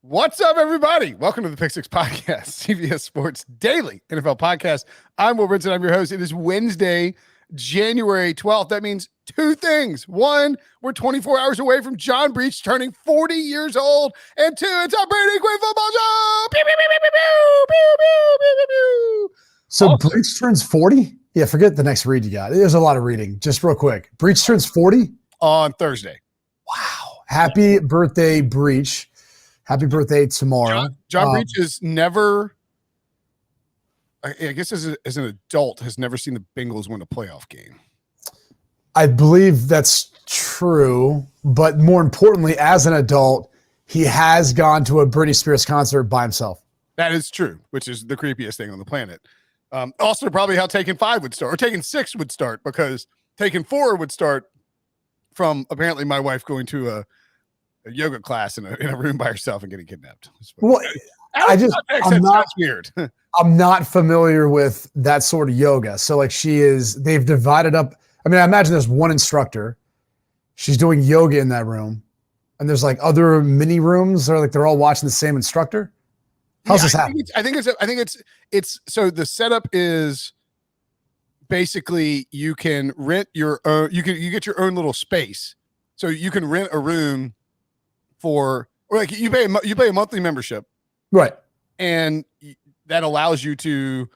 What's up, everybody? Welcome to the Pick Six Podcast, CBS Sports Daily NFL Podcast. I'm Will Brinson. I'm your host. It is Wednesday, January 12th. That means two things. One, we're 24 hours away from John Breach turning 40 years old. And two, it's a Brady Quinn football show. Pew, pew, pew, pew, pew, pew, pew, pew, pew, pew. So Breach turns 40? Yeah, forget the next read you got. There's a lot of reading. Just real quick. Breach turns 40? On Thursday. Wow. Happy birthday, Breach. Happy birthday tomorrow. John Breach is never, I guess as an adult, has never seen the Bengals win a playoff game. I believe that's true. But more importantly, as an adult, he has gone to a Britney Spears concert by himself. That is true, which is the creepiest thing on the planet. Also, probably how Taken 5 would start, or Taken 6 would start, because Taken 4 would start from apparently my wife going to a yoga class in a room by herself and getting kidnapped. Well, I'm not weird. I'm not familiar with that sort of yoga. So like they've divided up. I mean, I imagine there's one instructor. She's doing yoga in that room. And there's like other mini rooms that are like, they're all watching the same instructor. How's this happen? I think it's so the setup is basically you can rent your own, you get your own little space. So you can rent a room or like you pay a monthly membership, right? And that allows you to,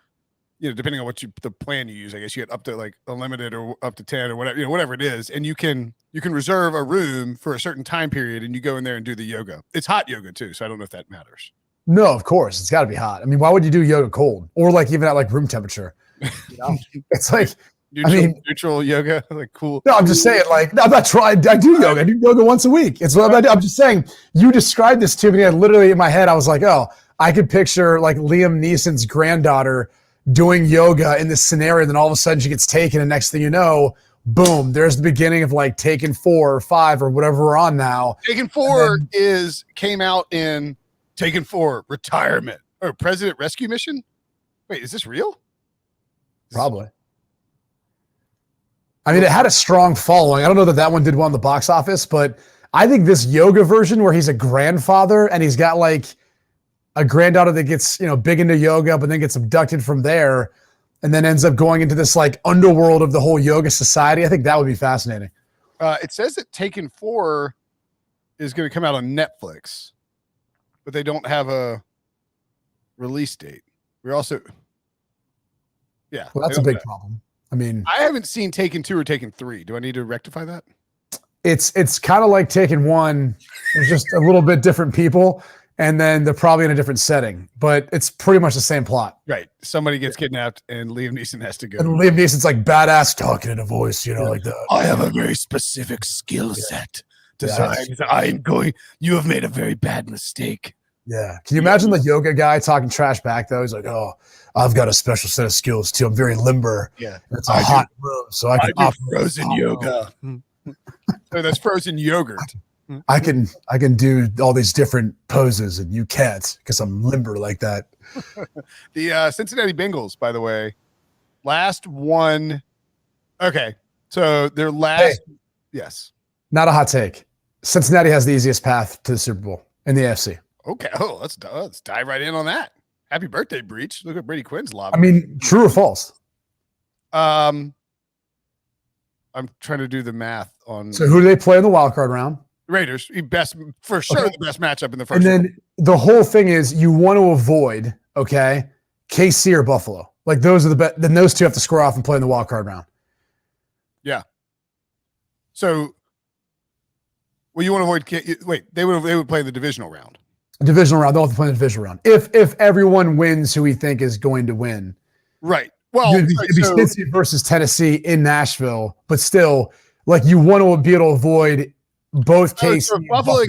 depending on the plan you use, I guess you get up to like unlimited or up to 10 or whatever, whatever it is, and you can reserve a room for a certain time period, and you go in there and do the yoga. It's hot yoga too, so I don't know if that matters. No, of course it's got to be hot. I mean, why would you do yoga cold or like even at like room temperature? It's like. Neutral yoga, like cool. No, I'm just saying, like, I'm not trying. I do yoga. I do yoga once a week. It's what I'm just saying. You described this to me, and literally in my head, I was like, oh, I could picture like Liam Neeson's granddaughter doing yoga in this scenario. And then all of a sudden she gets taken, and next thing you know, boom, there's the beginning of like Taken 4 or 5 or whatever we're on now. Taken 4 came out in Taken 4 Retirement or President Rescue Mission. Wait, is this real? Probably. I mean, it had a strong following. I don't know that one did well in the box office, but I think this yoga version where he's a grandfather and he's got like a granddaughter that gets, big into yoga, but then gets abducted from there and then ends up going into this like underworld of the whole yoga society. I think that would be fascinating. It says that Taken 4 is going to come out on Netflix, but they don't have a release date. We're also, well, that's a big problem. I mean, I haven't seen Taken 2 or Taken 3. Do I need to rectify that? It's kind of like Taken 1. There's just a little bit different people, and then they're probably in a different setting, but it's pretty much the same plot. Right. Somebody gets kidnapped, and Liam Neeson has to go. And Liam Neeson's like badass talking in a voice, like that. I have a very specific skill set designed. You have made a very bad mistake. Yeah. Can you imagine the yoga guy talking trash back though? He's like, oh, I've got a special set of skills too. I'm very limber. Yeah. It's a hot room, so I can do frozen yoga. So that's frozen yogurt. I can do all these different poses and you can't because I'm limber like that. The Cincinnati Bengals, by the way, last one. Okay. So their last. Hey, yes. Not a hot take. Cincinnati has the easiest path to the Super Bowl in the AFC. Okay. Oh, let's dive right in on that. Happy birthday, Breach. Look at Brady Quinn's lob. I mean, true or false? I'm trying to do the math on. So who do they play in the wild card round? Raiders. The best matchup in the first. And then the whole thing is you want to avoid, KC or Buffalo. Like those are the best. Then those two have to square off and play in the wild card round. Yeah. So, you want to avoid. Wait, they would play in the divisional round. Divisional round. They'll have to play in the divisional round. If everyone wins who we think is going to win. Right. Well, it'd be Cincinnati versus Tennessee in Nashville, but still, like you want to be able to avoid both cases. So if Buffalo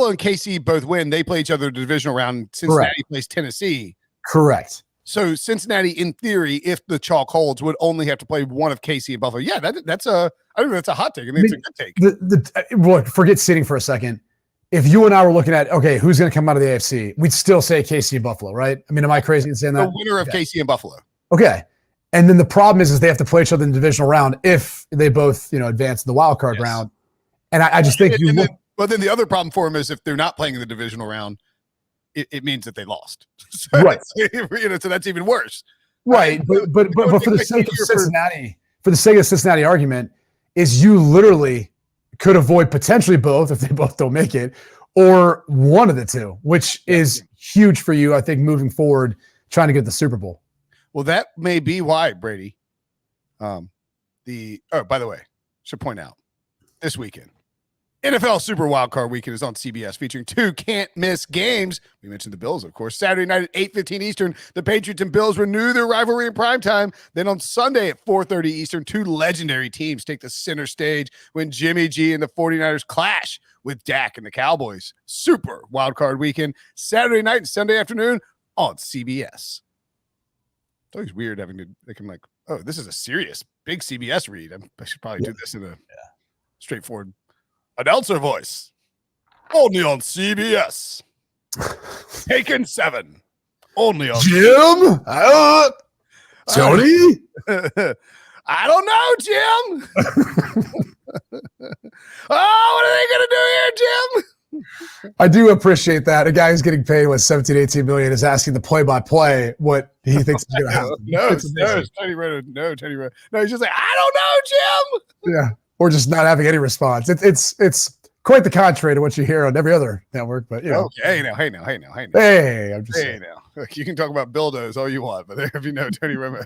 and KC both win, they play each other in the divisional round. Cincinnati plays Tennessee. Correct. So Cincinnati, in theory, if the chalk holds, would only have to play one of KC and Buffalo. Yeah, that's a hot take. I mean, it's a good take. Look, forget seeding for a second. If you and I were looking at, who's going to come out of the AFC, we'd still say KC and Buffalo, right? I mean, am I crazy in saying that? The winner of KC and Buffalo. Okay. And then the problem is they have to play each other in the divisional round if they both, advance in the wild card round. And I just think then the other problem for them is if they're not playing in the divisional round, it means that they lost. So Right. So that's even worse. Right. But for the sake of Cincinnati, for the sake of the Cincinnati argument, is you literally could avoid potentially both if they both don't make it, or one of the two, which is huge for you, I think, moving forward, trying to get the Super Bowl. Well, that may be why, Brady. By the way, should point out this weekend, NFL Super Wildcard Weekend is on CBS, featuring 2 can't-miss games. We mentioned the Bills, of course. Saturday night at 8:15 Eastern, the Patriots and Bills renew their rivalry in primetime. Then on Sunday at 4:30 Eastern, 2 legendary teams take the center stage when Jimmy G and the 49ers clash with Dak and the Cowboys. Super Wildcard Weekend, Saturday night and Sunday afternoon on CBS. It's always weird having to think, I'm like, oh, this is a serious, big CBS read. I should probably do this in a straightforward announcer voice. Only on CBS. Taken 7. Only on Jim? Tony? I don't know, Jim. Oh, what are they going to do here, Jim? I do appreciate that. A guy who's getting paid, 17, 18 million is asking the play-by-play what he thinks is going to happen. No, Teddy Roto. No, he's just like, I don't know, Jim. Yeah. Or just not having any response. It's quite the contrary to what you hear on every other network. But hey now. Hey, I'm just saying. Now. Look, you can talk about Bildos all you want, but there, if you know Tony Romo,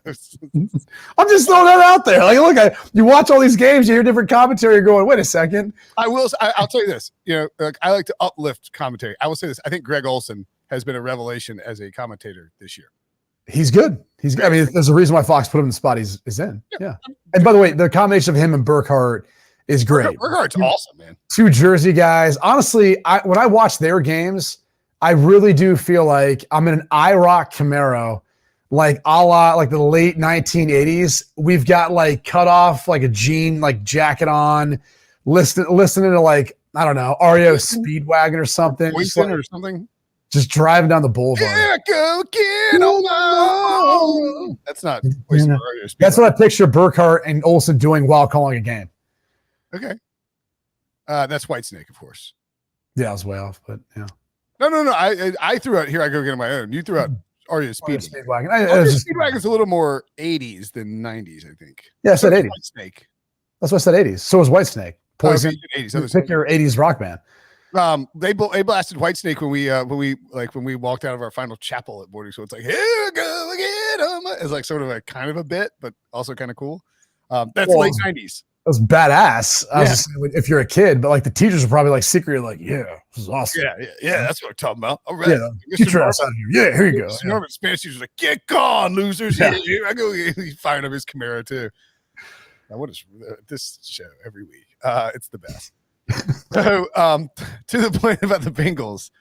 I'm just throwing that out there. Like, look, you watch all these games, you hear different commentary. You're going, wait a second. I'll tell you this. I like to uplift commentary. I will say this. I think Greg Olson has been a revelation as a commentator this year. He's good. I mean, there's a reason why Fox put him in the spot he's in. Yeah. And by the way, the combination of him and Burkhardt is great. Burkhardt's awesome, man. 2 Jersey guys. Honestly, when I watch their games, I really do feel like I'm in an IROC Camaro, like a la like the late 1980s. We've got like cut off like a jean like jacket on, listening to like, I don't know, REO Speedwagon or something. Just driving down the boulevard. Yeah, go get on my own. That's not. That's what I picture Burkhardt and Olsen doing while calling a game. Okay. That's Whitesnake, of course. Yeah, I was way off, but yeah. No. I threw out here. I go get on my own. You threw out REO Speedwagon. Speedwagon's a little more 80s than 90s, I think. Yeah, I said 80s. Whitesnake. That's what I said 80s. So was Whitesnake. Poison. 80s. Pick your 80s rock band. They blasted Whitesnake when we walked out of our final chapel at boarding school. It's like, here go get 'em. It's like sort of a kind of a bit, but also kind of cool. That's late 90s. That was badass. I was just saying, if you're a kid, but like the teachers are probably like secretly like, yeah, this is awesome. Yeah, that's what I'm talking about. All right. Yeah, get your ass out of here. Yeah, here you go. Norman Spanish teacher's like, get gone, losers. Yeah. I go, he's firing up his Camaro too. Now, what is this show every week? It's the best. So, to the point about the Bengals,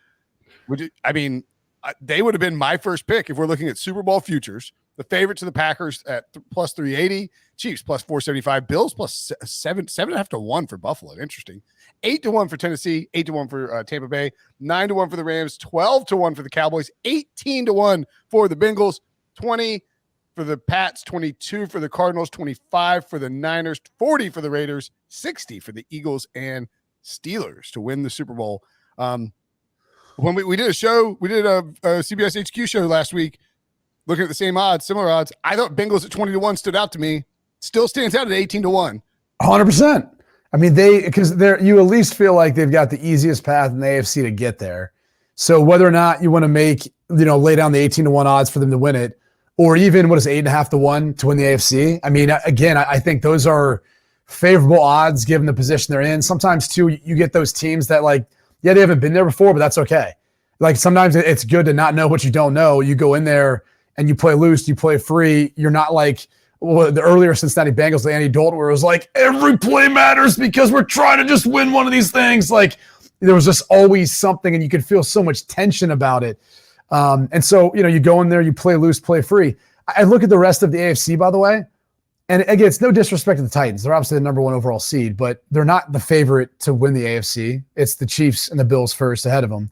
they would have been my first pick if we're looking at Super Bowl futures. The favorite to the Packers at plus 380, Chiefs plus 475, Bills plus 7.5 to 1 for Buffalo. Interesting. 8 to 1 for Tennessee, 8 to 1 for Tampa Bay, 9 to 1 for the Rams, 12 to 1 for the Cowboys, 18 to 1 for the Bengals, 20 for the Pats, 22 for the Cardinals, 25 for the Niners, 40 for the Raiders, 60 for the Eagles and Steelers to win the Super Bowl. When we did a show, we did a CBS HQ show last week, looking at the same odds, similar odds. I thought Bengals at 20 to 1 stood out to me. Still stands out at 18 to 1. 100%. I mean, because you at least feel like they've got the easiest path in the AFC to get there. So whether or not you want to make, lay down the 18 to 1 odds for them to win it, or even 8.5 to 1 to win the AFC. I mean, again, I think those are favorable odds given the position they're in. Sometimes too, you get those teams that they haven't been there before, but that's okay. Like sometimes it's good to not know what you don't know. You go in there and you play loose, you play free. You're not like the earlier Cincinnati Bengals, the Andy Dalton, where it was like every play matters because we're trying to just win one of these things. Like there was just always something, and you could feel so much tension about it. And so you go in there, you play loose, play free. I look at the rest of the AFC, by the way, and again, it's no disrespect to the Titans. They're obviously the number 1 overall seed, but they're not the favorite to win the AFC. It's the Chiefs and the Bills first ahead of them.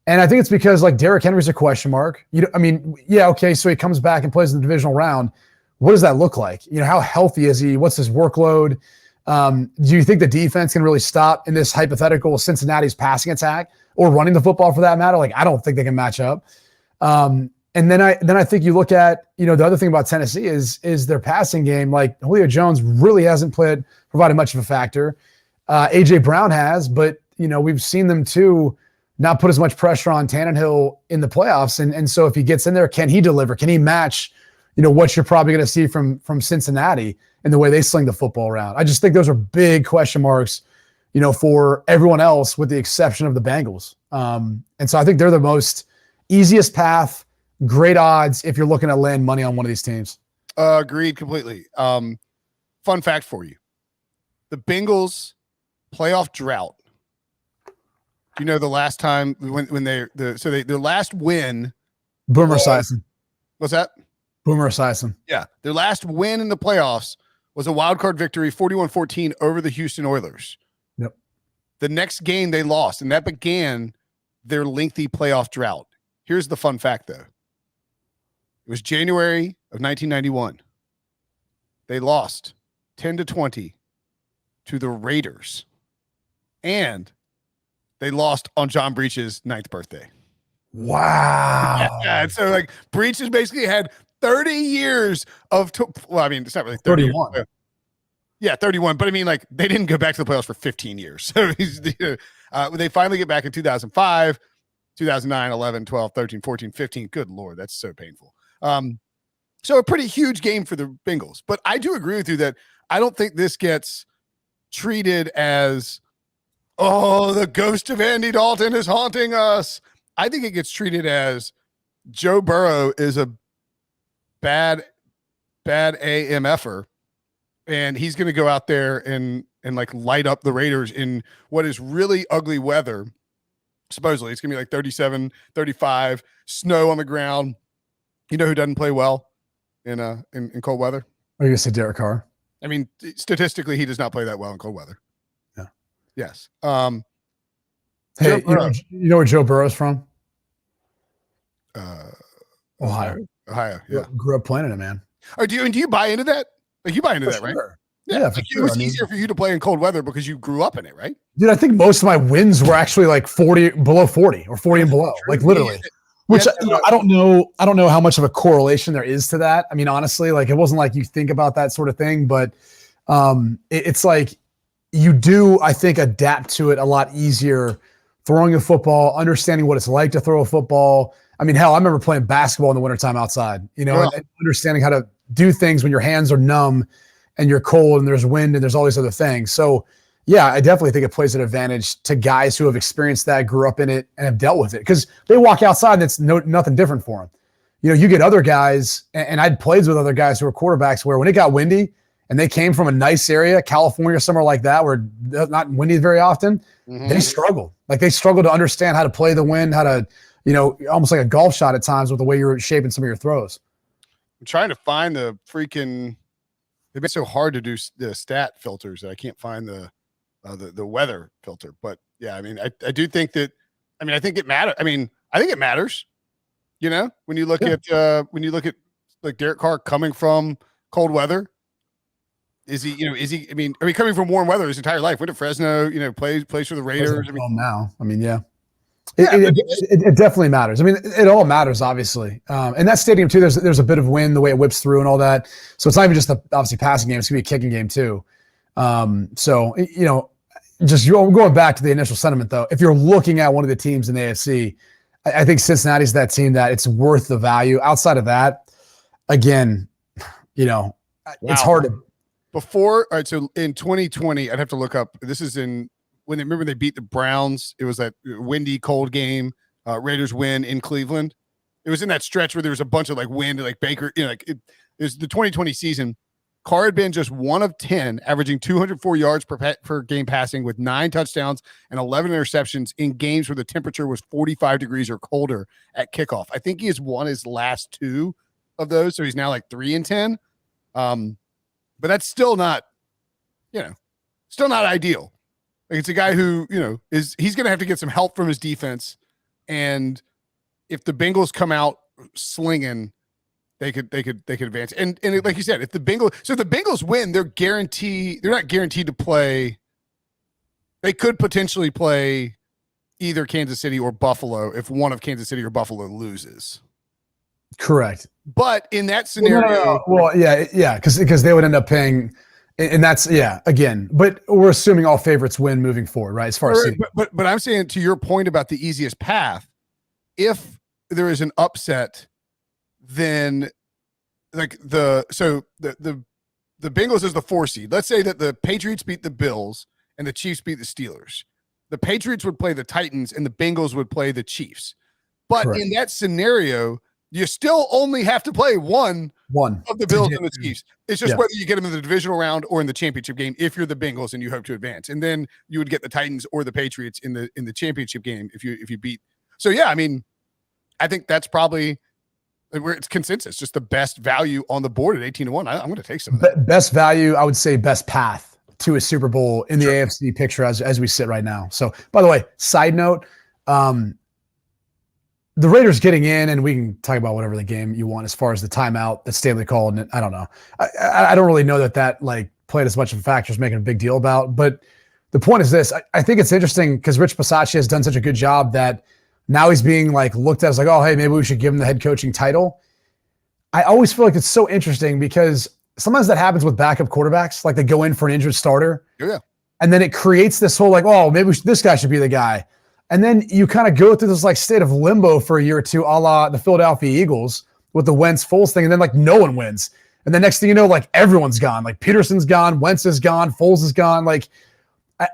And I think it's because Derrick Henry's a question mark. Okay, so he comes back and plays in the divisional round. What does that look like? How healthy is he? What's his workload? Do you think the defense can really stop in this hypothetical Cincinnati's passing attack or running the football for that matter? Like, I don't think they can match up. And then I think you look at, the other thing about Tennessee is their passing game. Like, Julio Jones really hasn't provided much of a factor. AJ Brown has, but we've seen them too not put as much pressure on Tannehill in the playoffs. And so if he gets in there, can he deliver? Can he match, what you're probably going to see from Cincinnati and the way they sling the football around? I just think those are big question marks, for everyone else with the exception of the Bengals. And so I think they're the most easiest path, great odds if you're looking to land money on one of these teams. Agreed completely. Fun fact for you. The Bengals playoff drought. Do you know the last time when their last win? Boomer Esiason. What's that? Boomer Esiason. Yeah. Their last win in the playoffs was a wild card victory, 41-14 over the Houston Oilers. Yep. The next game they lost, and that began their lengthy playoff drought. Here's the fun fact, though. It was January of 1991. They lost 10-20 to the Raiders. And they lost on John Breach's 9th birthday. Wow. Yeah, and so like Breach has basically had 30 years of it's not really 31. Yeah, 31. But I mean, like, they didn't go back to the playoffs for 15 years. So they finally get back in 2005, 2009, 11, 12, 13, 14, 15. Good Lord, that's so painful. So a pretty huge game for the Bengals. But I do agree with you that I don't think this gets treated as, oh, the ghost of Andy Dalton is haunting us. I think it gets treated as Joe Burrow is a bad AMFer, and he's going to go out there and like light up the Raiders in what is really ugly weather. Supposedly it's going to be like 37, 35, snow on the ground. You know who doesn't play well in cold weather? Are you going to say Derek Carr? I mean, statistically, he does not play that well in cold weather. Yeah. Yes. Hey, you know where Joe Burrow's from? Ohio. Yeah. Grew up playing it, man. Oh, do you buy into that? Like, you buy into that, sure. right? Yeah, like it was easier for you to play in cold weather because you grew up in it, right? Dude, I think most of my wins were actually like 40 below 40 or 40 and below, like literally. Which I don't know how much of a correlation there is to that. I mean, honestly, like it wasn't like you think about that sort of thing, but it's like you do, I think, adapt to it a lot easier throwing a football, understanding what it's like to throw a football. I mean, hell, I remember playing basketball in the wintertime outside, and understanding how to do things when your hands are numb and you're cold and there's wind and there's all these other things. So yeah, I definitely think it plays an advantage to guys who have experienced that, grew up in it, and have dealt with it. Because they walk outside and it's nothing different for them. You get other guys, and I'd played with other guys who were quarterbacks where when it got windy and they came from a nice area, California or somewhere like that, where it's not windy very often, they struggled. Like they struggled to understand how to play the wind, how to, almost like a golf shot at times with the way you're shaping some of your throws. I'm trying to find the freaking. They've been so hard to do the stat filters that I can't find the weather filter. But yeah, I mean, I do think that. I mean, I think it matters. I mean, I think it matters. When you look at like Derek Carr coming from cold weather, is he? I mean, coming from warm weather his entire life? Went to Fresno. Plays for the Raiders. I mean, now. I mean, yeah. It definitely matters. I mean, it all matters, obviously. And that stadium too, there's a bit of wind, the way it whips through and all that. So it's not even just the obviously passing game; it's gonna be a kicking game too. So just going back to the initial sentiment though, if you're looking at one of the teams in the AFC, I think Cincinnati's that team that it's worth the value. Outside of that, again, it's hard to. All right. So in 2020, I'd have to look up. This is remember they beat the Browns. It was that windy, cold game. Raiders win in Cleveland. It was in that stretch where there was a bunch of like wind, like Baker. It was the 2020 season. Carr had been just 1 of 10, averaging 204 yards per game passing with 9 touchdowns and 11 interceptions in games where the temperature was 45 degrees or colder at kickoff. I think he has won his last 2 of those, so he's now like 3 and 10. But that's still not, still not ideal. Like it's a guy who, he's going to have to get some help from his defense. And if the Bengals come out slinging, they could advance. And like you said, if the Bengals win, they're not guaranteed to play. They could potentially play either Kansas City or Buffalo if one of Kansas City or Buffalo loses. Correct. But in that scenario, no. Well, yeah, because they would end up paying, and that's again. But we're assuming all favorites win moving forward, right? As far as but I'm saying, to your point about the easiest path, if there is an upset, then like the Bengals is the 4 seed. Let's say that the Patriots beat the Bills and the Chiefs beat the Steelers. The Patriots would play the Titans and the Bengals would play the Chiefs. But in that scenario, you still only have to play one of the Bills and the Chiefs. It's just whether you get them in the divisional round or in the championship game if you're the Bengals and you hope to advance. And then you would get the Titans or the Patriots in the championship game if you beat. So yeah, I mean, I think that's probably where it's consensus, just the best value on the board at 18-1. I'm going to take some of that. Best value, I would say best path to a Super Bowl in the AFC picture as we sit right now. So by the way, side note, the Raiders getting in, and we can talk about whatever the game you want as far as the timeout that Stanley called. And I don't know. I don't really know that like played as much of a factor as making a big deal about. But the point is this. I think it's interesting because Rich Bisaccia has done such a good job that now he's being like looked at as like, oh, hey, maybe we should give him the head coaching title. I always feel like it's so interesting because sometimes that happens with backup quarterbacks. Like they go in for an injured starter. Yeah. And then it creates this whole like, oh, maybe this guy should be the guy. And then you kind of go through this like state of limbo for a year or two, a la the Philadelphia Eagles with the Wentz-Foles thing. And then like no one wins. And the next thing you know, like everyone's gone. Like Peterson's gone, Wentz is gone, Foles is gone. Like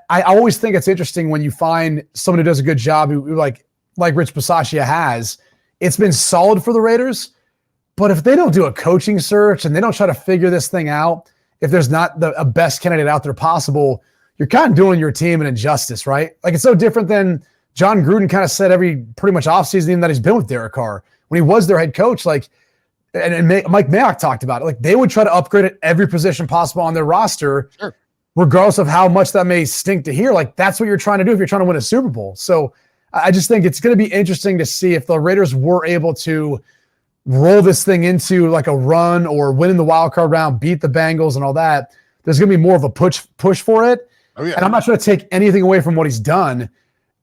I always think it's interesting when you find someone who does a good job, who like Rich Bisaccia has. It's been solid for the Raiders. But if they don't do a coaching search and they don't try to figure this thing out, if there's not a best candidate out there possible, you're kind of doing your team an injustice, right? Like it's so different than John Gruden kind of said pretty much offseason even that he's been with Derek Carr. When he was their head coach, like, and Mike Mayock talked about it, like they would try to upgrade at every position possible on their roster, regardless of how much that may stink to hear. Like that's what you're trying to do if you're trying to win a Super Bowl. So I just think it's going to be interesting to see if the Raiders were able to roll this thing into like a run or win in the wild card round, beat the Bengals and all that. There's going to be more of a push for it. Oh, yeah. And I'm not trying to take anything away from what he's done.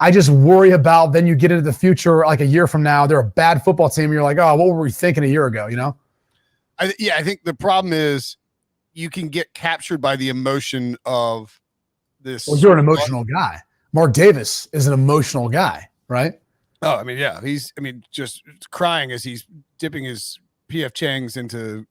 I just worry about then you get into the future, like a year from now, they're a bad football team. And you're like, oh, what were we thinking a year ago? You know? I think the problem is you can get captured by the emotion of this. Well, you're an emotional guy. Mark Davis is an emotional guy, right? Oh, I mean, yeah, just crying as he's dipping his PF Chang's into,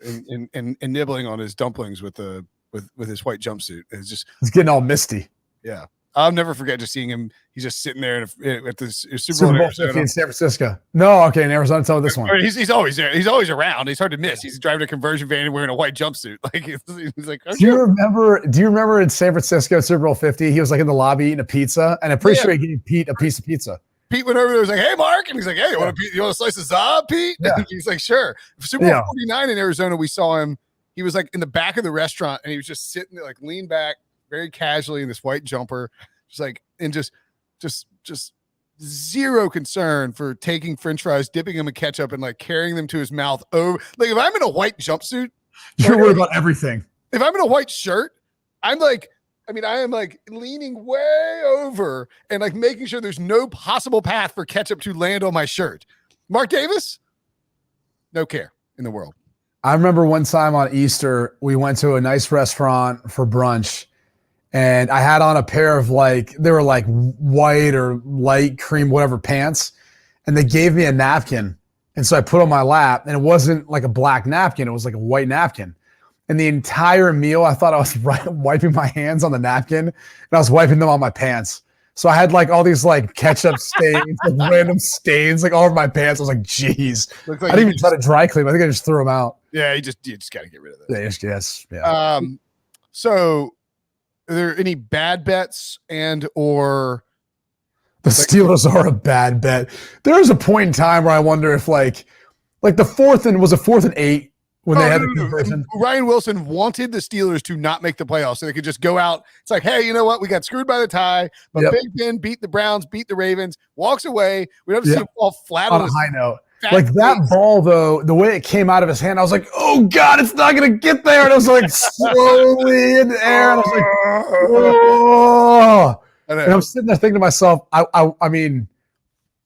and nibbling on his dumplings with his white jumpsuit. It's getting all misty. Yeah. I'll never forget just seeing him. He's just sitting there at the Super Bowl 50 in San Francisco. No, okay, in Arizona. Tell me this one. He's always there. He's always around. He's hard to miss. He's driving a conversion van and wearing a white jumpsuit. Like he's like. Okay. Do you remember in San Francisco Super Bowl 50? He was like in the lobby eating a pizza, and I'm pretty sure he gave Pete a piece of pizza. Pete went over there. Was like, "Hey, Mark," and he's like, "Hey, you want a slice of Zob, Pete?" Yeah. And he's like, "Sure." Super Bowl 49 in Arizona, we saw him. He was like in the back of the restaurant, and he was just sitting there, like leaned back, very casually in this white jumper. Just like, and just zero concern for taking French fries, dipping them in ketchup, and like carrying them to his mouth. Over, like if I'm in a white jumpsuit, you're worried about everything. If I'm in a white shirt, I am like leaning way over and like making sure there's no possible path for ketchup to land on my shirt. Mark Davis, no care in the world. I remember one time on Easter, we went to a nice restaurant for brunch. And I had on a pair of they were like white or light cream, whatever pants. And they gave me a napkin. And so I put on my lap, and it wasn't like a black napkin. It was like a white napkin. And the entire meal, I thought I was wiping my hands on the napkin, and I was wiping them on my pants. So I had like all these like ketchup stains, like random stains, like all over my pants. I was like, geez. Like I didn't even try to dry clean. I think I just threw them out. Yeah, you just got to get rid of it. Yeah. So are there any bad bets or the Steelers are a bad bet? There's a point in time where I wonder if like the fourth and 8 when they had the conversion. Ryan Wilson wanted the Steelers to not make the playoffs so they could just go out. It's like, hey, you know what? We got screwed by the tie, but Big Ben beat the Browns, beat the Ravens, walks away. We don't have to see him fall flat on a high note. Like that ball, though, the way it came out of his hand, I was like, oh, God, it's not going to get there. And it was like slowly in the air. And I was like, oh. And I'm sitting there thinking to myself, I mean,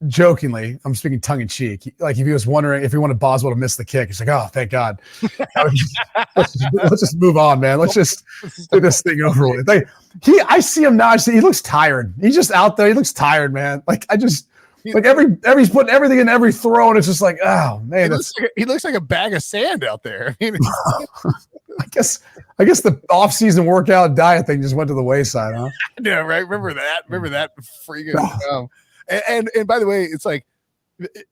jokingly, I'm speaking tongue in cheek. Like if he was wondering if he wanted Boswell to miss the kick, he's like, oh, thank God. Let's just move on, man. Let's just get this thing over with. Like, I see him now. He looks tired. He's just out there. He looks tired, man. Like he's putting everything in every throw, and it's just like, oh man, he looks like a bag of sand out there. I mean, I guess the off-season workout diet thing just went to the wayside, huh? Yeah, right. Remember that freaking. And by the way, it's like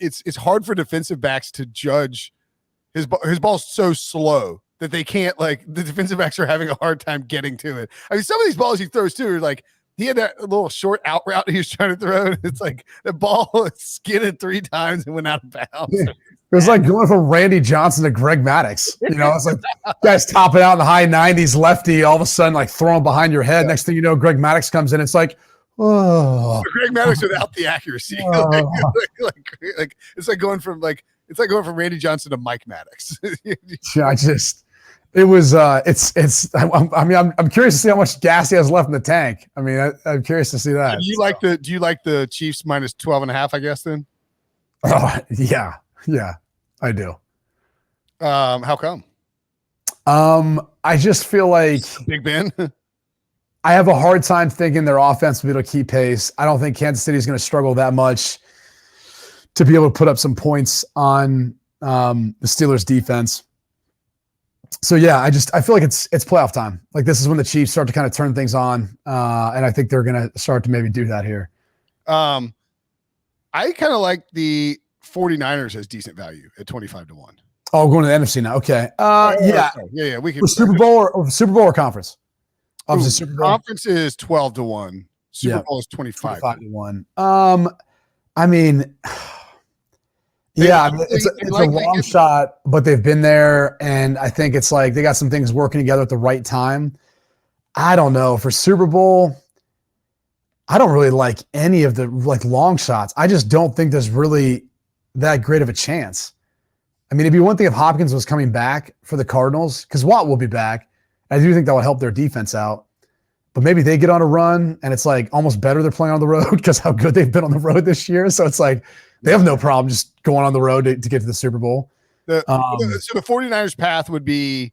it's hard for defensive backs to judge his ball's so slow that they can't, like, the defensive backs are having a hard time getting to it. I mean, some of these balls he throws too are like, he had that little short out route he was trying to throw. And it's like the ball skidded 3 times and went out of bounds. Yeah. It was like going from Randy Johnson to Greg Maddux. You know, it's like guys topping out in the high 90s, lefty, all of a sudden like throwing behind your head. Next thing you know, Greg Maddux comes in. It's like, oh, Greg Maddux without the accuracy. Like it's like going from Randy Johnson to Mike Maddux. I'm curious to see how much gas he has left in the tank. I mean, I'm curious to see that. Do you like the Chiefs minus 12.5, I guess then? Oh, yeah, I do. How come? I just feel like Big Ben. I have a hard time thinking their offense will be able to keep pace. I don't think Kansas City is going to struggle that much to be able to put up some points on the Steelers defense. So yeah, I feel like it's playoff time. Like this is when the Chiefs start to kind of turn things on, and I think they're going to start to maybe do that here. I kind of like the 49ers as decent value at 25-1. Oh, going to the NFC now. Okay. Yeah. We can Super Bowl or conference. Obviously, Super Bowl. Conference is 12-1. Super Bowl is 25-1. I mean, it's a long shot, but they've been there, and I think it's like they got some things working together at the right time. I don't know. For Super Bowl, I don't really like any of the like long shots. I just don't think there's really that great of a chance. I mean, it'd be one thing if Hopkins was coming back for the Cardinals, because Watt will be back. I do think that would help their defense out. But maybe they get on a run, and it's like almost better they're playing on the road because how good they've been on the road this year. So it's like they have no problem just going on the road to get to the Super Bowl. So the 49ers path would be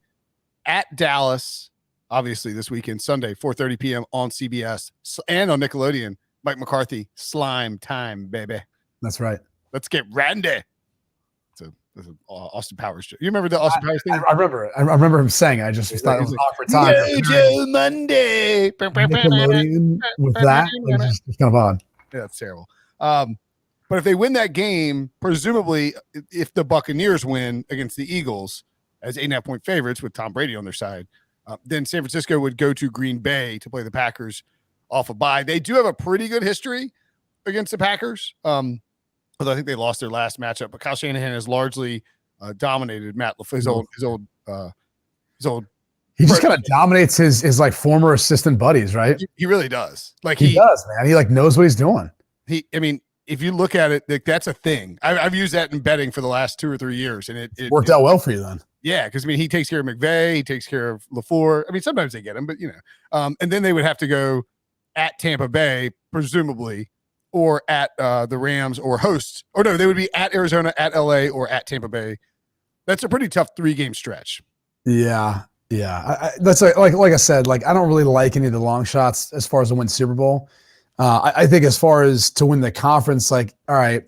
at Dallas, obviously this weekend, Sunday, 4:30 p.m. on CBS and on Nickelodeon. Mike McCarthy, slime time, baby. That's right. Let's get randy. It's an Austin Powers joke. You remember the Austin Powers thing? I remember it. I remember him saying it. I just thought it was an awkward time. Mojo Monday. Nickelodeon with that, it's kind of odd. Yeah, that's terrible. But if they win that game, presumably, if the Buccaneers win against the Eagles as 8.5-point favorites with Tom Brady on their side, then San Francisco would go to Green Bay to play the Packers off a bye. They do have a pretty good history against the Packers, although I think they lost their last matchup. But Kyle Shanahan has largely dominated Matt his old. He just kind of dominates his like former assistant buddies, right? He really does. Like he does, man. He like knows what he's doing. If you look at it, like, that's a thing. I've used that in betting for the last 2 or 3 years, and it worked out well for you then. Yeah, because he takes care of McVay, he takes care of LaFleur. Sometimes they get him, but and then they would have to go at Tampa Bay, presumably, or at the Rams, or host. Or no, they would be at Arizona, at LA, or at Tampa Bay. That's a pretty tough 3-game stretch. Yeah. That's like I said, like I don't really like any of the long shots as far as to win Super Bowl. I think as far as to win the conference, like, all right,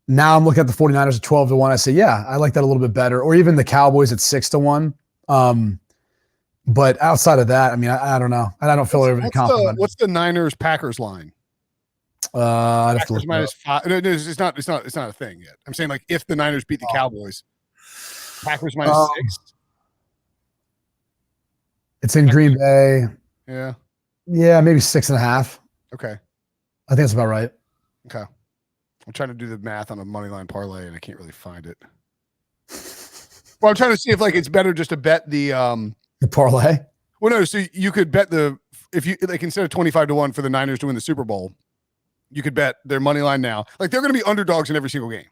now I'm looking at the 49ers at 12-1. I say, yeah, I like that a little bit better. Or even the Cowboys at 6-1. But outside of that, I don't know. I don't feel overly confident. What's the Niners Packers line? I'd have to look minus 5. No, it's not a thing yet. I'm saying, like, if the Niners beat the Cowboys, Packers minus 6. It's in Green Bay. Yeah, maybe 6.5. Okay. I think that's about right. Okay. I'm trying to do the math on a money line parlay, and I can't really find it. Well, I'm trying to see if, like, it's better just to bet the parlay. Well, no. So you could bet if you, like, instead of 25-1 for the Niners to win the Super Bowl, you could bet their money line now. Like, they're going to be underdogs in every single game.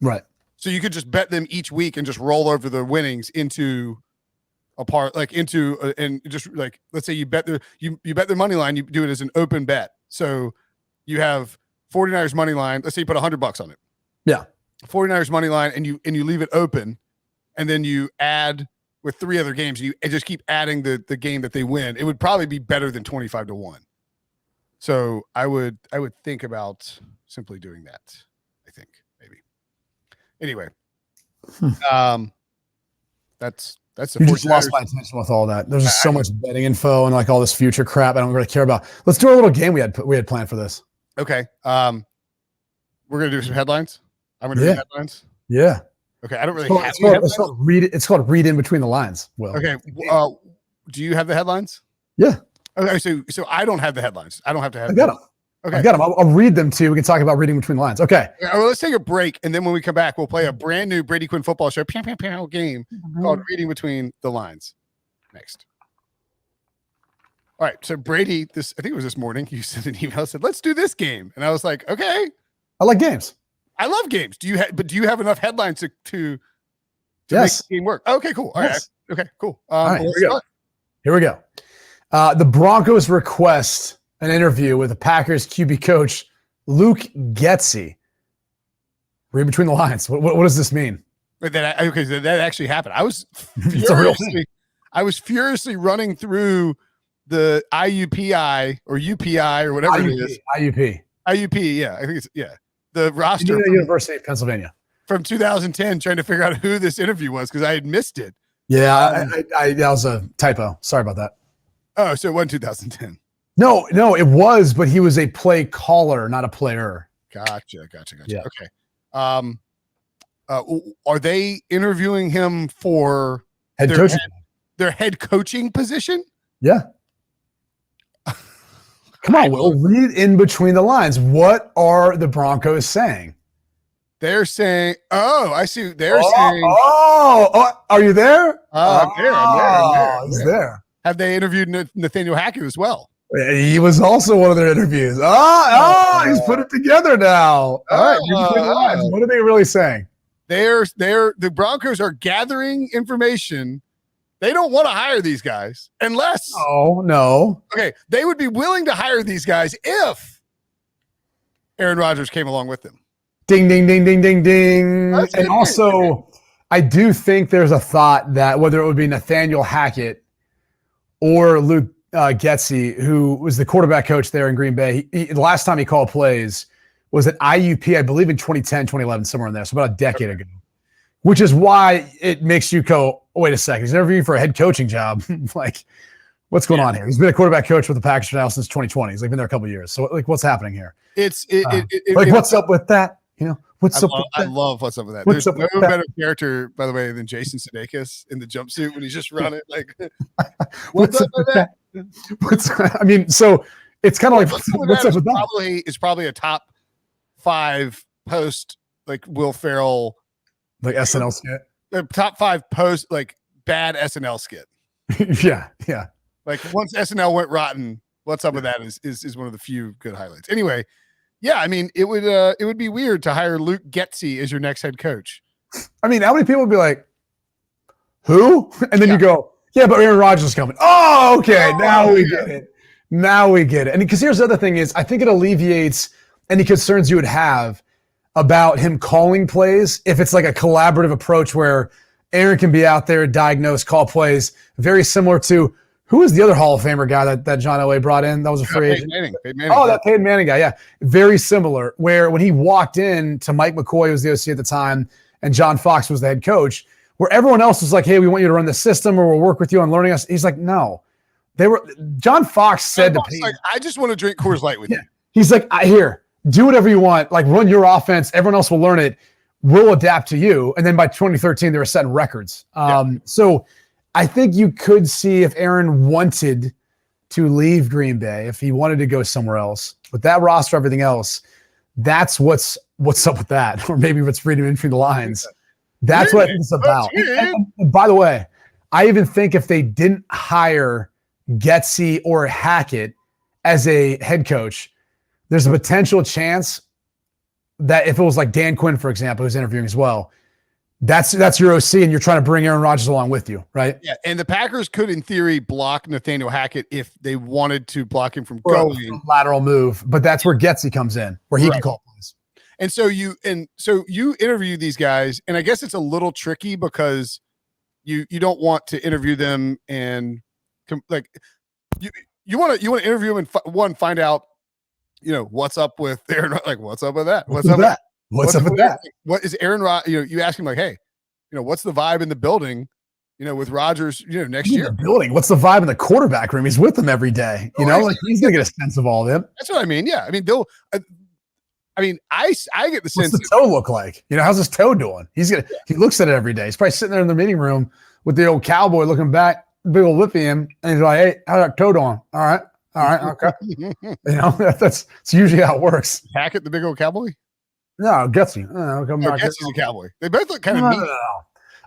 Right. So you could just bet them each week and just roll over the winnings into a part, like into and just like, let's say you bet you bet their money line, you do it as an open bet. So you have 49ers money line. Let's say you put $100 on it. Yeah. 49ers money line, and you leave it open, and then you add with 3 other games. You just keep adding the game that they win. It would probably be better than 25-1. So I would think about simply doing that. I think maybe. Anyway, that's the. You just lost my attention with all that. There's just so much betting info and like all this future crap I don't really care about. Let's do a little game we had planned for this. Okay. We're gonna do some headlines. I'm gonna read headlines. Yeah. Okay. I don't really. It's called read in between the lines. Will. Okay. Do you have the headlines? Yeah. Okay. So I don't have the headlines. I don't have to have. I got them. Okay. I got them. I'll read them too. We can talk about reading between the lines. Okay. Well, let's take a break, and then when we come back, we'll play a brand new Brady Quinn football show game called Reading Between the Lines. Next. All right. So Brady, I think it was this morning. You sent an email, said, "Let's do this game," and I was like, "Okay." I like games. I love games. Do you have enough headlines to yes. make the game work? Okay, cool. All right. Okay, cool. All right, here we go. The Broncos request an interview with the Packers QB coach, Luke Getsy. Read between the lines. What does this mean? That actually happened. I was furiously running through the IUPI or UPI or whatever it is. IUP, yeah. I think it's, the roster. University of Pennsylvania. From 2010, trying to figure out who this interview was because I had missed it. Yeah, that was a typo. Sorry about that. Oh, so it wasn't 2010. No, it was, but he was a play caller, not a player. Gotcha. Yeah. Okay. Are they interviewing him for their head coaching position? Yeah. Come on, Will. Read in between the lines. What are the Broncos saying? They're saying, I see. They're saying, are you there? I'm there. He's there. Have they interviewed Nathaniel Hackett as well? He was also one of their interviews. He's put it together now. All right, between the lines. What are they really saying? The Broncos are gathering information. They don't want to hire these guys unless. Oh, no. Okay, they would be willing to hire these guys if Aaron Rodgers came along with them. Ding, ding, ding, ding, ding, ding. And also, I do think there's a thought that whether it would be Nathaniel Hackett or Luke Getsy, who was the quarterback coach there in Green Bay, the last time he called plays was at IUP, I believe in 2010, 2011, somewhere in there. So about a decade ago, which is why it makes you go, wait a second, he's interviewing for a head coaching job. Like, what's going on here? He's been a quarterback coach with the Packers now since 2020. He's been there a couple of years. So like, what's happening here? What's up with that? What's up with that? I love what's up with that. There's no better character, by the way, than Jason Sudeikis in the jumpsuit when he's just running. Like, what's up with that? So it's kind of like, what's up with that? It's probably a top 5 post, like Will Ferrell. Like SNL skit? The top 5 post, like bad SNL skit. Yeah. Like once SNL went rotten, what's up with that is one of the few good highlights. Anyway, yeah, I mean, it would be weird to hire Luke Getsy as your next head coach. I mean, how many people would be like, who? And then you go, yeah, but Aaron Rodgers is coming. Oh, okay. Now we get it. And because here's the other thing is, I think it alleviates any concerns you would have about him calling plays if it's like a collaborative approach where Aaron can be out there, diagnose, call plays, very similar to who was the other Hall of Famer guy that John Elway brought in? That was a free agent. Peyton Manning. Oh, that Peyton Manning guy. Yeah. Very similar, where when he walked in to Mike McCoy, who was the OC at the time, and John Fox was the head coach, where everyone else was like, hey, we want you to run the system or we'll work with you on learning us. He's like, no. John Fox said to Peyton, like, I just want to drink Coors Light with you. He's like, here, do whatever you want. Like, run your offense. Everyone else will learn it. We'll adapt to you. And then by 2013, they were setting records. So I think you could see if Aaron wanted to leave Green Bay, if he wanted to go somewhere else, with that roster, everything else, that's what's up with that. Or maybe it's reading in between the lines. That's what it's about. And by the way, I even think if they didn't hire Getsy or Hackett as a head coach, there's a potential chance that if it was like Dan Quinn, for example, who's interviewing as well, that's your OC, and you're trying to bring Aaron Rodgers along with you, right? Yeah, and the Packers could, in theory, block Nathaniel Hackett if they wanted to block him from Or a going lateral move, but that's where Getsy comes in, where he can call plays. And so you interview these guys, and I guess it's a little tricky because you don't want to interview them and you want to interview them and find out what's up with Aaron, like what's up with that, What's up with that? What's up with that? What is Aaron Rod? You ask him like, hey, what's the vibe in the building? With Rodgers, next year. The building. What's the vibe in the quarterback room? He's with them every day. Like he's gonna get a sense of all of them. That's what I mean. Yeah, I mean they'll. I get the sense. What's the toe look like? How's his toe doing? He looks at it every day. He's probably sitting there in the meeting room with the old cowboy looking back, big old whippy him, and he's like, "Hey, how's that toe doing? All right, okay." That's usually how it works. Hackett, the big old cowboy. No, Getsy. Getsy's a cowboy. They both look kind of neat. No.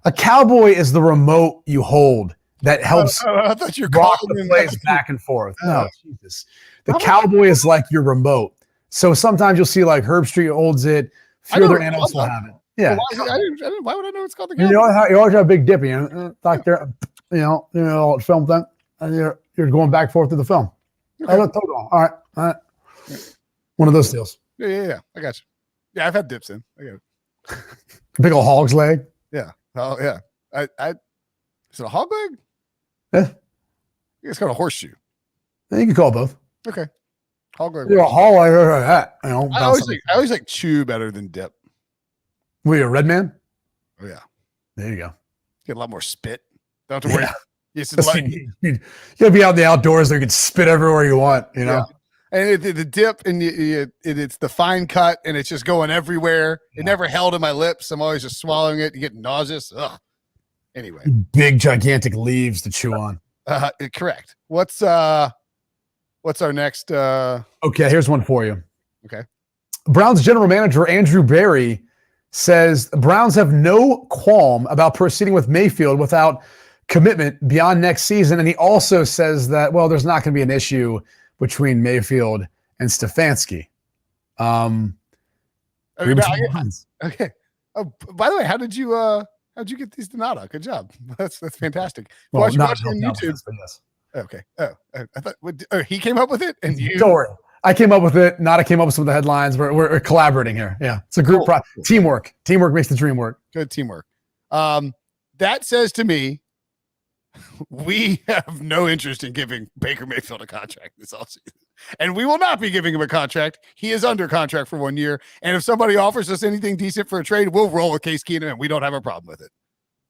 A cowboy is the remote you hold that helps I thought you were walk calling the him plays back and forth. No, Jesus. The cowboy is like your remote. So sometimes you'll see like Herb Street holds it. A few other animals will have it. Yeah. Why would I know it's called the cowboy? You always have a big dippy, back there, film thing. And you're going back and forth through the film. Okay. All right. One of those deals. Yeah. I got you. Yeah, I've had dips in. I got it. Big old hog's leg. Yeah. Oh yeah. I is it a hog leg? Yeah. It's called a horseshoe. You can call both. Okay. Hog leg. You're a hog leg like that. I always like chew better than dip. Were you a red man? Oh yeah. There you go. Get a lot more spit. Don't have to worry. You gotta be out in the outdoors. There you can spit everywhere you want. Yeah. And the dip, and it's the fine cut, and it's just going everywhere. It never held in my lips. I'm always just swallowing it. You get nauseous. Ugh. Anyway, big gigantic leaves to chew on. Correct. What's our next? Okay, here's one for you. Okay. Browns general manager Andrew Berry says the Browns have no qualm about proceeding with Mayfield without commitment beyond next season, and he also says that there's not going to be an issue between Mayfield and Stefanski. Okay. Oh, by the way, how'd you get these Donata? Good job. That's fantastic. Well, watch on YouTube. Yes. Okay. Oh, I thought he came up with it, and you. Don't worry. I came up with it. Nada came up with some of the headlines. We're collaborating here. Yeah, it's a group teamwork. Teamwork makes the dream work. Good teamwork. That says to me, we have no interest in giving Baker Mayfield a contract this offseason. And we will not be giving him a contract. He is under contract for 1 year. And if somebody offers us anything decent for a trade, we'll roll with Case Keenum, and we don't have a problem with it.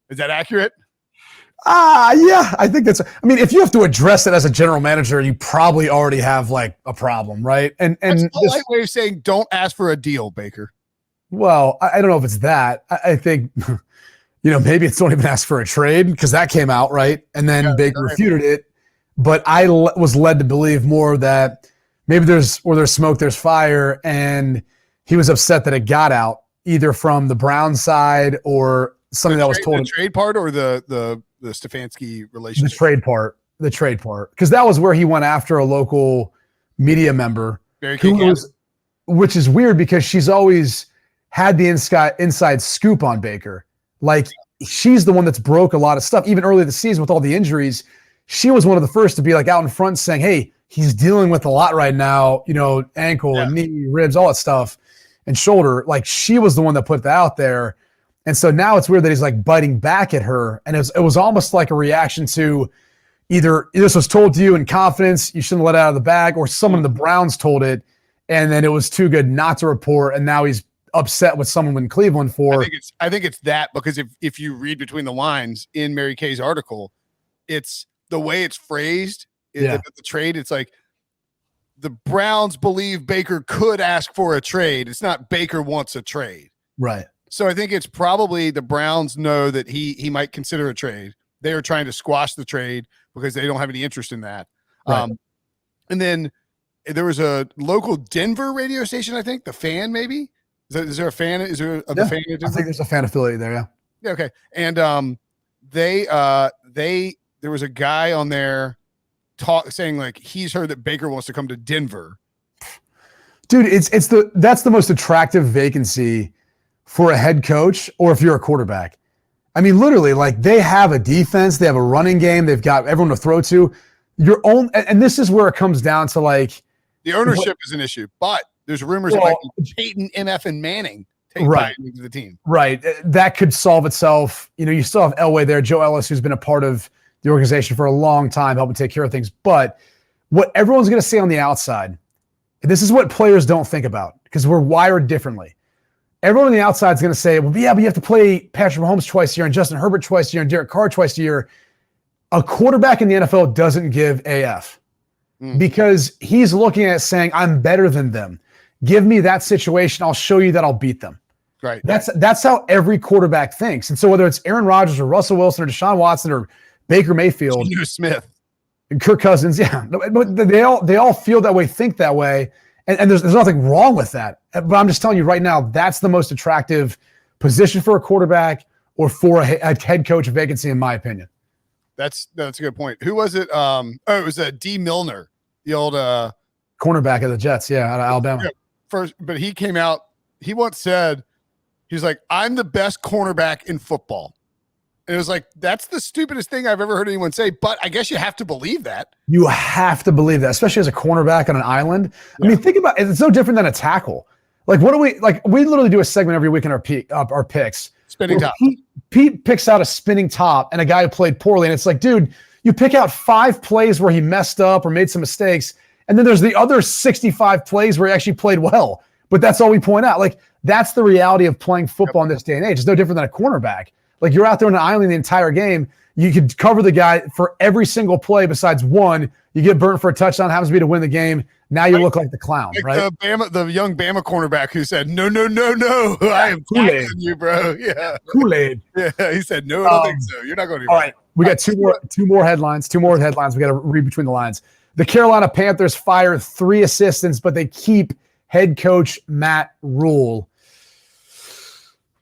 Is that accurate? Yeah, I think if you have to address it as a general manager, you probably already have like a problem, right? And that's a light way of saying don't ask for a deal, Baker. Well, I don't know if it's that. I think maybe it's don't even ask for a trade because that came out, right? And then Baker refuted it. But I was led to believe more that maybe there's smoke, there's fire, and he was upset that it got out either from the Brown side or something that was told. The trade part or the Stefanski relationship? The trade part. Because that was where he went after a local media member, which is weird because she's always had the inside scoop on Baker. Like, she's the one that's broke a lot of stuff. Even early this season with all the injuries, she was one of the first to be like out in front saying, hey, he's dealing with a lot right now, ankle and knee, ribs, all that stuff, and shoulder. Like, she was the one that put that out there. And so now it's weird that he's like biting back at her. And it was almost like a reaction to either this was told to you in confidence, you shouldn't let it out of the bag, or someone in the Browns told it, and then it was too good not to report, and now he's upset with someone in Cleveland for. I think it's that, because if you read between the lines in Mary Kay's article, it's the way it's phrased. The trade, it's like the Browns believe Baker could ask for a trade. It's not Baker wants a trade. Right. So I think it's probably the Browns know that he might consider a trade. They are trying to squash the trade because they don't have any interest in that. Right. And then there was a local Denver radio station, I think, the Fan maybe. Is there a fan? Is there the Fan? I think there's a fan affiliate there. Yeah. Yeah. Okay. And there was a guy on there saying like he's heard that Baker wants to come to Denver. Dude, that's the most attractive vacancy for a head coach or if you're a quarterback. I mean, literally, like they have a defense, they have a running game, they've got everyone to throw to. And this is where it comes down to like the ownership is an issue, but there's rumors it might be Peyton, MF, and Manning take into the team. Right. That could solve itself. You know, you still have Elway there, Joe Ellis, who's been a part of the organization for a long time, helping take care of things. But what everyone's going to say on the outside, this is what players don't think about because we're wired differently. Everyone on the outside is going to say, well, yeah, but you have to play Patrick Mahomes twice a year and Justin Herbert twice a year and Derek Carr twice a year. A quarterback in the NFL doesn't give AF because he's looking at it saying, I'm better than them. Give me that situation. I'll show you that I'll beat them. Right. That's how every quarterback thinks. And so whether it's Aaron Rodgers or Russell Wilson or Deshaun Watson or Baker Mayfield, Geno Smith, and Kirk Cousins, but they all feel that way, think that way. And there's nothing wrong with that. But I'm just telling you right now, that's the most attractive position for a quarterback or for a head coach vacancy, in my opinion. That's a good point. Who was it? It was D. Milner, the old cornerback of the Jets, out of Alabama. First, but he came out. He once said, he's like, I'm the best cornerback in football. And it was like, that's the stupidest thing I've ever heard anyone say. But I guess you have to believe that. You have to believe that, especially as a cornerback on an island. Yeah. I mean, think about it. It's no different than a tackle. Like, what do we like? We literally do a segment every week in our picks. Spinning top. Pete picks out a spinning top and a guy who played poorly. And it's like, dude, you pick out 5 plays where he messed up or made some mistakes. And then there's the other 65 plays where he actually played well. But that's all we point out. Like, that's the reality of playing football in this day and age. It's no different than a cornerback. Like, you're out there on an island the entire game. You could cover the guy for every single play besides one. You get burnt for a touchdown, happens to be to win the game. Now you look like the clown, like right? The young Bama cornerback who said, no, I am tackling you, bro. Yeah. Kool-Aid. Yeah, he said, no, I don't think so. You're not going to do all right, we got two more headlines. Two more headlines. We got to read between the lines. The Carolina Panthers fire 3 assistants, but they keep head coach Matt Rhule.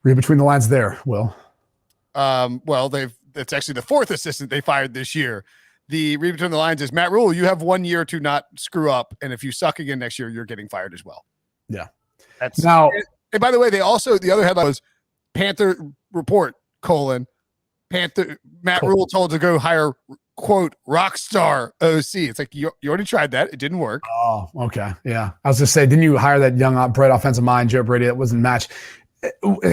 Read between the lines there, Will. Well, it's actually the 4th assistant they fired this year. The read between the lines is Matt Rhule. You have 1 year to not screw up, and if you suck again next year, you're getting fired as well. Yeah. That's now. And by the way, the other headline was Panther report : Panther Matt Rhule told to go hire quote rock star OC. It's like you already tried that. It didn't work. Oh, okay. Yeah. I was just saying, didn't you hire that young bright offensive mind, Joe Brady, that wasn't matched?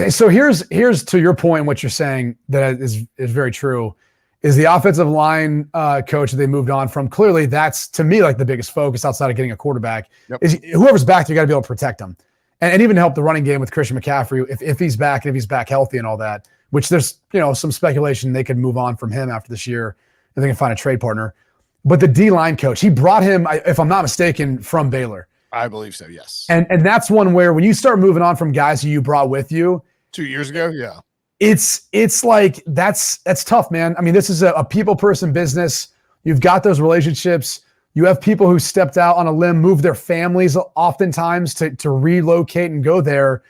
So here's to your point, what you're saying that is very true, is the offensive line coach that they moved on from. Clearly, that's to me like the biggest focus outside of getting a quarterback. Yep. Is whoever's back, you got to be able to protect them, and even help the running game with Christian McCaffrey if he's back and if he's back healthy and all that. Which there's some speculation they could move on from him after this year if they can find a trade partner. But the D-line coach, he brought him, if I'm not mistaken, from Baylor. I believe so, yes. And that's one where when you start moving on from guys who you brought with you 2 years ago, yeah, it's like that's tough, man. I mean, this is a people person business. You've got those relationships. You have people who stepped out on a limb, moved their families oftentimes to relocate and go there.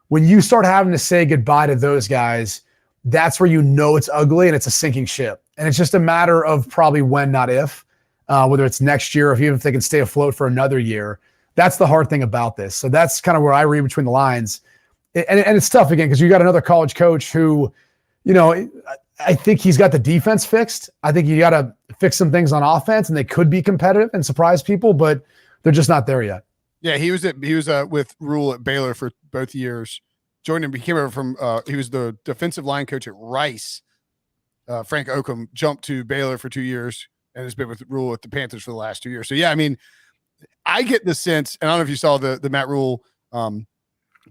When you start having to say goodbye to those guys, that's where it's ugly and it's a sinking ship. And it's just a matter of probably when, not if, whether it's next year or even if they can stay afloat for another year. That's the hard thing about this. So that's kind of where I read between the lines. And it's tough again because you got another college coach who, I think he's got the defense fixed. I think you got to fix some things on offense, and they could be competitive and surprise people, but they're just not there yet. Yeah, he was with Rhule at Baylor for both years. Joined him, he came over from he was the defensive line coach at Rice. Frank Oakham jumped to Baylor for 2 years and has been with Rhule at the Panthers for the last 2 years. So yeah, I mean, I get the sense, and I don't know if you saw the Matt Rhule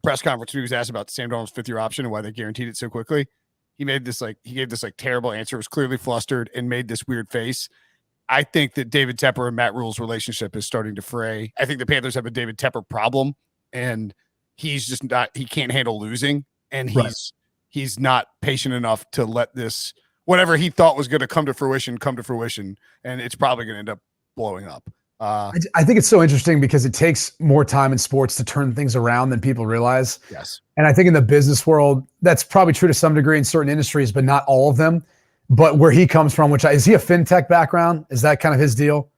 press conference where he was asked about Sam Darnold's 5th-year option and why they guaranteed it so quickly. He gave this terrible answer, was clearly flustered, and made this weird face. I think that David Tepper and Matt Rhule's relationship is starting to fray. I think the Panthers have a David Tepper problem, and he can't handle losing, and he's not patient enough to let this, whatever he thought was going to come to fruition, and it's probably going to end up blowing up. I think it's so interesting because it takes more time in sports to turn things around than people realize. Yes. And I think in the business world, that's probably true to some degree in certain industries, but not all of them. But where he comes from, is he a fintech background? Is that kind of his deal?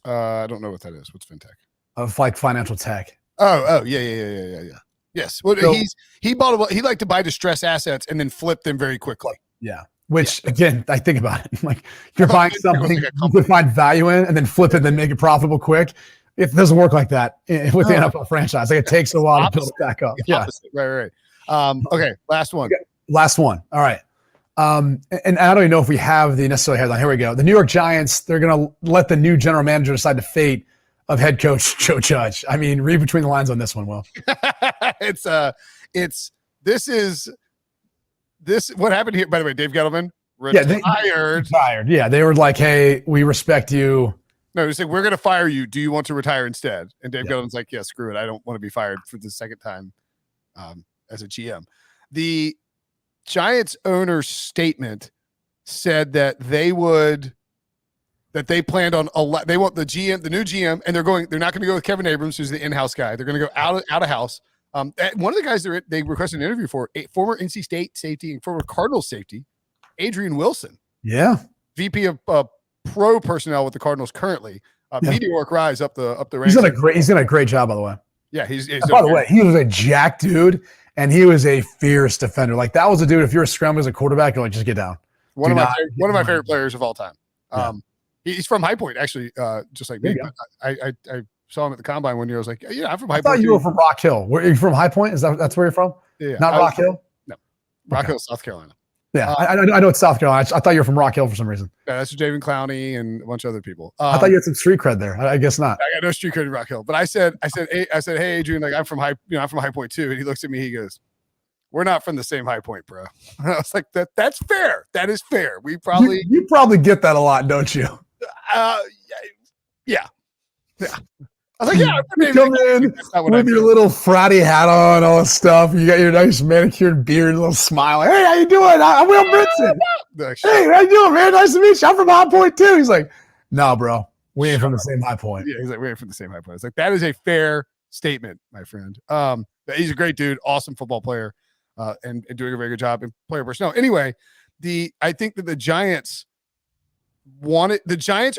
I don't know what that is. What's fintech? Of like financial tech. Yeah. Yes. Well, So- he liked to buy distressed assets and then flip them very quickly. Yeah. Which again, I think about it. Like if you're buying something you could find value in and then flip it, then make it profitable quick. It doesn't work like that with the NFL franchise. Like it takes a while to build it back up. Yeah. Right. Okay. Last one. Okay. Last one. All right. And I don't even know if we have the necessary headline. Here we go. The New York Giants, they're going to let the new general manager decide the fate of head coach Joe Judge. I mean, read between the lines on this one, Will. What happened here, by the way, Dave Gettleman retired. Yeah. They were like, hey, we respect you. No, he's like, we're going to fire you. Do you want to retire instead? And Dave Gettleman's like, yeah, screw it. I don't want to be fired for the second time as a GM. The Giants owner's statement said that they planned on they want the new GM, and they're not going to go with Kevin Abrams, who's the in-house guy. They're going to go out of house. One of the guys they requested an interview for, former NC State safety and former Cardinals safety, Adrian Wilson. Yeah. VP of pro personnel with the Cardinals currently. Meteoric rise up the ranks. He's done a great job, by the way. Yeah, he's by the way, he was a jack dude, and he was a fierce defender. Like that was a dude. If you're a scrum as a quarterback, you're like, just get down. One of my favorite players of all time. He's from High Point, actually, just like me. But I saw him at the combine one year. I was like, yeah, I'm from High Point. I thought you were from Rock Hill. Were you from High Point? That's where you're from? Yeah. Not Rock Hill? No. Rock Hill, South Carolina. Yeah, I know it's South Carolina. I thought you were from Rock Hill for some reason. Yeah, that's Javen Clowney and a bunch of other people. I thought you had some street cred there. I guess not. I got no street cred in Rock Hill. But I said, hey, Adrian, like I'm from High Point too. And he looks at me, he goes, we're not from the same High Point, bro. And I was like, that's fair. That is fair. We probably you probably get that a lot, don't you? Yeah. I was like, yeah, you come in with your little Friday hat on, all this stuff. You got your nice manicured beard, little smile. Hey, how you doing? I'm Will Brinson. Hey, how you doing, man? Nice to meet you. I'm from High Point too. He's like, no, bro, we ain't from the same High Point. Yeah, he's like, we ain't from the same High Point. It's like that is a fair statement, my friend. He's a great dude, awesome football player, and doing a very good job in player personnel. Anyway, I think that the Giants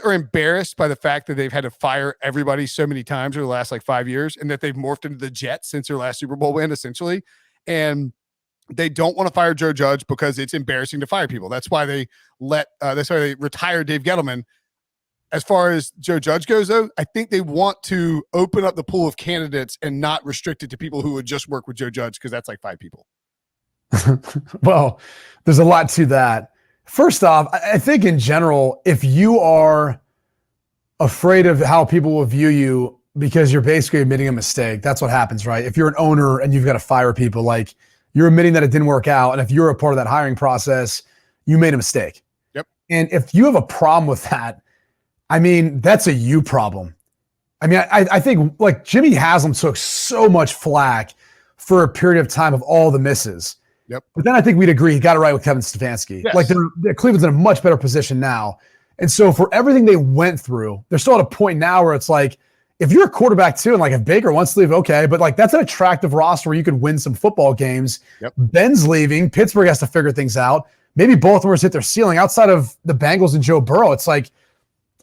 are embarrassed by the fact that they've had to fire everybody so many times over the last like 5 years, and that they've morphed into the Jets since their last Super Bowl win, essentially. And they don't want to fire Joe Judge because it's embarrassing to fire people. That's why they retired Dave Gettleman. As far as Joe Judge goes, though, I think they want to open up the pool of candidates and not restrict it to people who would just work with Joe Judge, because that's like 5 people. Well, there's a lot to that. First off, I think in general, if you are afraid of how people will view you because you're basically admitting a mistake, that's what happens, right? If you're an owner and you've got to fire people, like you're admitting that it didn't work out. And if you're a part of that hiring process, you made a mistake. Yep. And if you have a problem with that, I mean, that's a you problem. I mean, I think like Jimmy Haslam took so much flack for a period of time of all the misses. Yep. But then I think we'd agree he got it right with Kevin Stefanski. Yes. Like Cleveland's in a much better position now. And so for everything they went through, they're still at a point now where it's like, if you're a quarterback too, and like if Baker wants to leave, okay, but like that's an attractive roster where you could win some football games. Yep. Ben's leaving. Pittsburgh has to figure things out. Maybe Baltimore's hit their ceiling. Outside of the Bengals and Joe Burrow, it's like,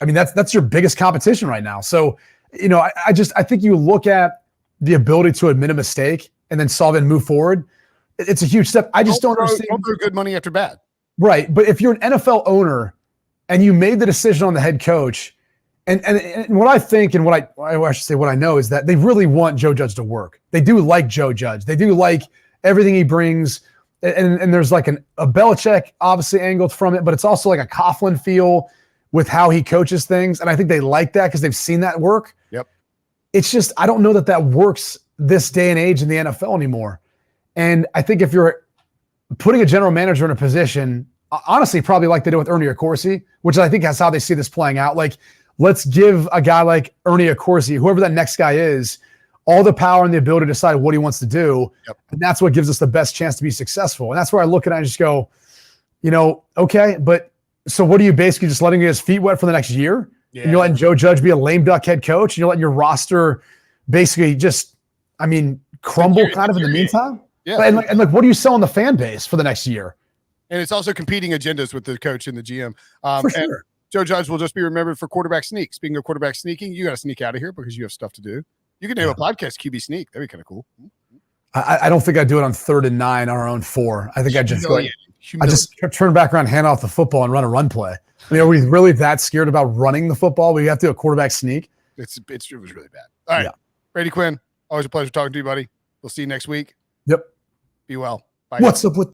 I mean, that's your biggest competition right now. So, you know, I think you look at the ability to admit a mistake and then solve it and move forward. It's a huge step. I just don't understand. Don't throw good money after bad. Right. But if you're an NFL owner and you made the decision on the head coach, and what I think and what I should say what I know is that they really want Joe Judge to work. They do like Joe Judge. They do like everything he brings. And there's like a Belichick obviously angled from it, but it's also like a Coughlin feel with how he coaches things. And I think they like that because they've seen that work. Yep. It's just, I don't know that works this day and age in the NFL anymore. And I think if you're putting a general manager in a position, honestly, probably like they did with Ernie Accorsi, which I think that's how they see this playing out. Like, let's give a guy like Ernie Accorsi, whoever that next guy is, all the power and the ability to decide what he wants to do. Yep. And that's what gives us the best chance to be successful. And that's where I look at it and just go, you know, okay, but so what are you basically just letting his feet wet for the next year? Yeah. And you're letting Joe Judge be a lame duck head coach, and you're letting your roster basically just, I mean, crumble kind of in the meantime? Yeah. And like, what are you selling the fan base for the next year? And it's also competing agendas with the coach and the GM. For sure. And Joe Judge will just be remembered for quarterback sneak. Speaking of quarterback sneaking, you got to sneak out of here because you have stuff to do. You could name a podcast QB sneak. That'd be kind of cool. I don't think I'd do it on 3rd and 9 on our own 4. I think I'd just go. I just turn back around, hand off the football, and run a run play. I mean, are we really that scared about running the football? We have to do a quarterback sneak. It was really bad. All right, Brady Quinn. Always a pleasure talking to you, buddy. We'll see you next week. Yep. Be well. Bye. What's up with